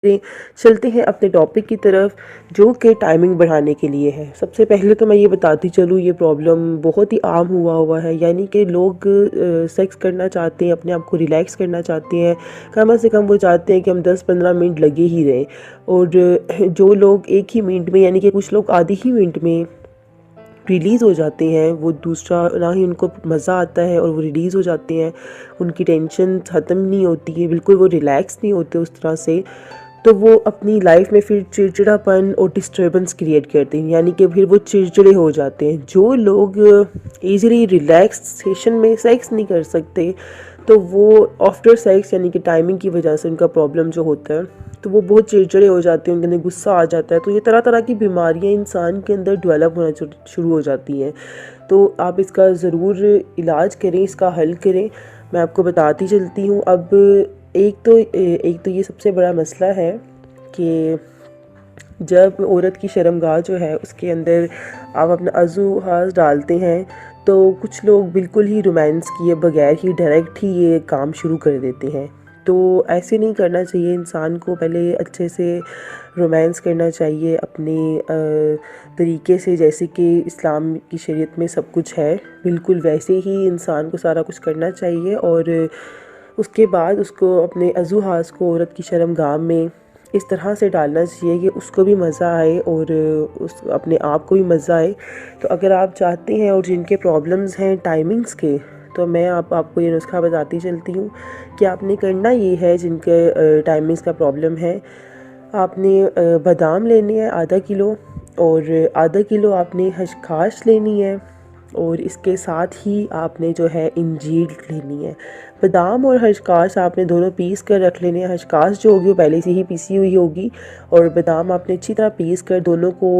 चलते हैं अपने टॉपिक की तरफ जो कि टाइमिंग बढ़ाने के लिए है। सबसे पहले तो मैं ये बताती चलूँ, ये प्रॉब्लम बहुत ही आम हुआ है, यानी कि लोग सेक्स करना चाहते हैं, अपने आप को रिलैक्स करना चाहते हैं। कम से कम वो चाहते हैं कि हम 10-15 मिनट लगे ही रहें, और जो लोग एक ही मिनट में, यानी कि कुछ लोग आधे ही मिनट में रिलीज़ हो जाते हैं, वो दूसरा ना ही उनको मज़ा आता है और वो रिलीज़ हो जाते हैं। उनकी टेंशन ख़त्म नहीं होती है, बिल्कुल वो रिलैक्स नहीं होते उस तरह से। तो वो अपनी लाइफ में फिर चिड़चिड़ापन और डिस्टर्बेंस क्रिएट करते हैं, यानी कि फिर वो चिड़चिड़े हो जाते हैं। जो लोग ईज़िली रिलैक्सेशन में सेक्स नहीं कर सकते, तो वो आफ्टर सेक्स यानी कि टाइमिंग की वजह से उनका प्रॉब्लम जो होता है, तो वो बहुत चिड़चिड़े हो जाते हैं, उनके अंदर गुस्सा आ जाता है। तो ये तरह तरह की बीमारियां इंसान के अंदर डेवलप होना शुरू हो जाती हैं। तो आप इसका ज़रूर इलाज करें, इसका हल करें। मैं आपको बताती चलती हूँ। अब एक तो ये सबसे बड़ा मसला है कि जब औरत की शर्मगाह जो है उसके अंदर आप अपना अज़ू हाथ डालते हैं, तो कुछ लोग बिल्कुल ही रोमांस किए बगैर ही डायरेक्ट ही ये काम शुरू कर देते हैं। तो ऐसे नहीं करना चाहिए। इंसान को पहले अच्छे से रोमांस करना चाहिए अपने तरीके से, जैसे कि इस्लाम की शरीयत में सब कुछ है, बिल्कुल वैसे ही इंसान को सारा कुछ करना चाहिए। और उसके बाद उसको अपने अज़ू हाथ को औरत की शर्मगाह में इस तरह से डालना चाहिए कि उसको भी मज़ा आए और उस अपने आप को भी मज़ा आए। तो अगर आप चाहते हैं, और जिनके प्रॉब्लम्स हैं टाइमिंग्स के, तो मैं आपको ये नुस्खा बताती चलती हूँ कि आपने करना ये है। जिनके टाइमिंग्स का प्रॉब्लम है, आपने बादाम लेने हैं आधा किलो, और आधा किलो आपने खसखस लेनी है, और इसके साथ ही आपने जो है इंजीर लेनी है। बादाम और खसखस आपने दोनों पीस कर रख लेने हैं। खसखस जो होगी वो पहले से ही पीसी हुई होगी, और बादाम आपने अच्छी तरह पीस कर दोनों को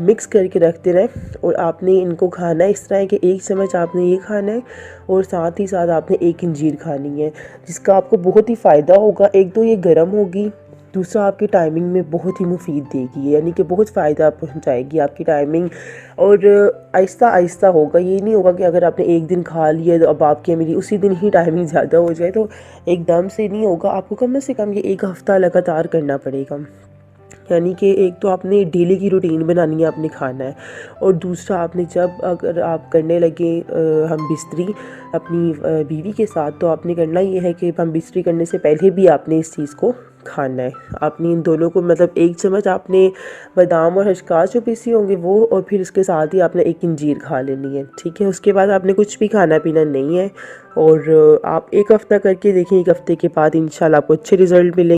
मिक्स करके रख देना है। और आपने इनको खाना है इस तरह है कि 1 चम्मच आपने ये खाना है, और साथ ही साथ आपने 1 अंजीर खानी है, जिसका आपको बहुत ही फ़ायदा होगा। एक तो ये गर्म होगी, दूसरा आपकी टाइमिंग में बहुत ही मुफीद देगी, यानी कि बहुत फ़ायदा पहुंचाएगी आपकी टाइमिंग। और आहिस्ता आहिस्ता होगा, ये नहीं होगा कि अगर आपने एक दिन खा लिया तो अब आपकी मेरी उसी दिन ही टाइमिंग ज़्यादा हो जाए, तो एकदम से नहीं होगा। आपको कम से कम ये 1 हफ़्ता लगातार करना पड़ेगा। यानी कि एक तो आपने डेली की रूटीन बनानी है, आपने खाना है। और दूसरा आपने जब अगर आप करने लगे हम बिस्तरी अपनी बीवी के साथ, तो आपने करना ये है कि हम बिस्तरी करने से पहले भी आपने इस चीज़ को खाना है। आपने इन दोनों को, मतलब 1 चम्मच आपने बादाम और खसखस जो पीसी होंगे वो, और फिर इसके साथ ही आपने 1 अंजीर खा लेनी है, ठीक है। उसके बाद आपने कुछ भी खाना पीना नहीं है। और आप 1 हफ़्ता करके देखें, 1 हफ़्ते के बाद इंशाल्लाह आपको अच्छे रिज़ल्ट मिलेंगे।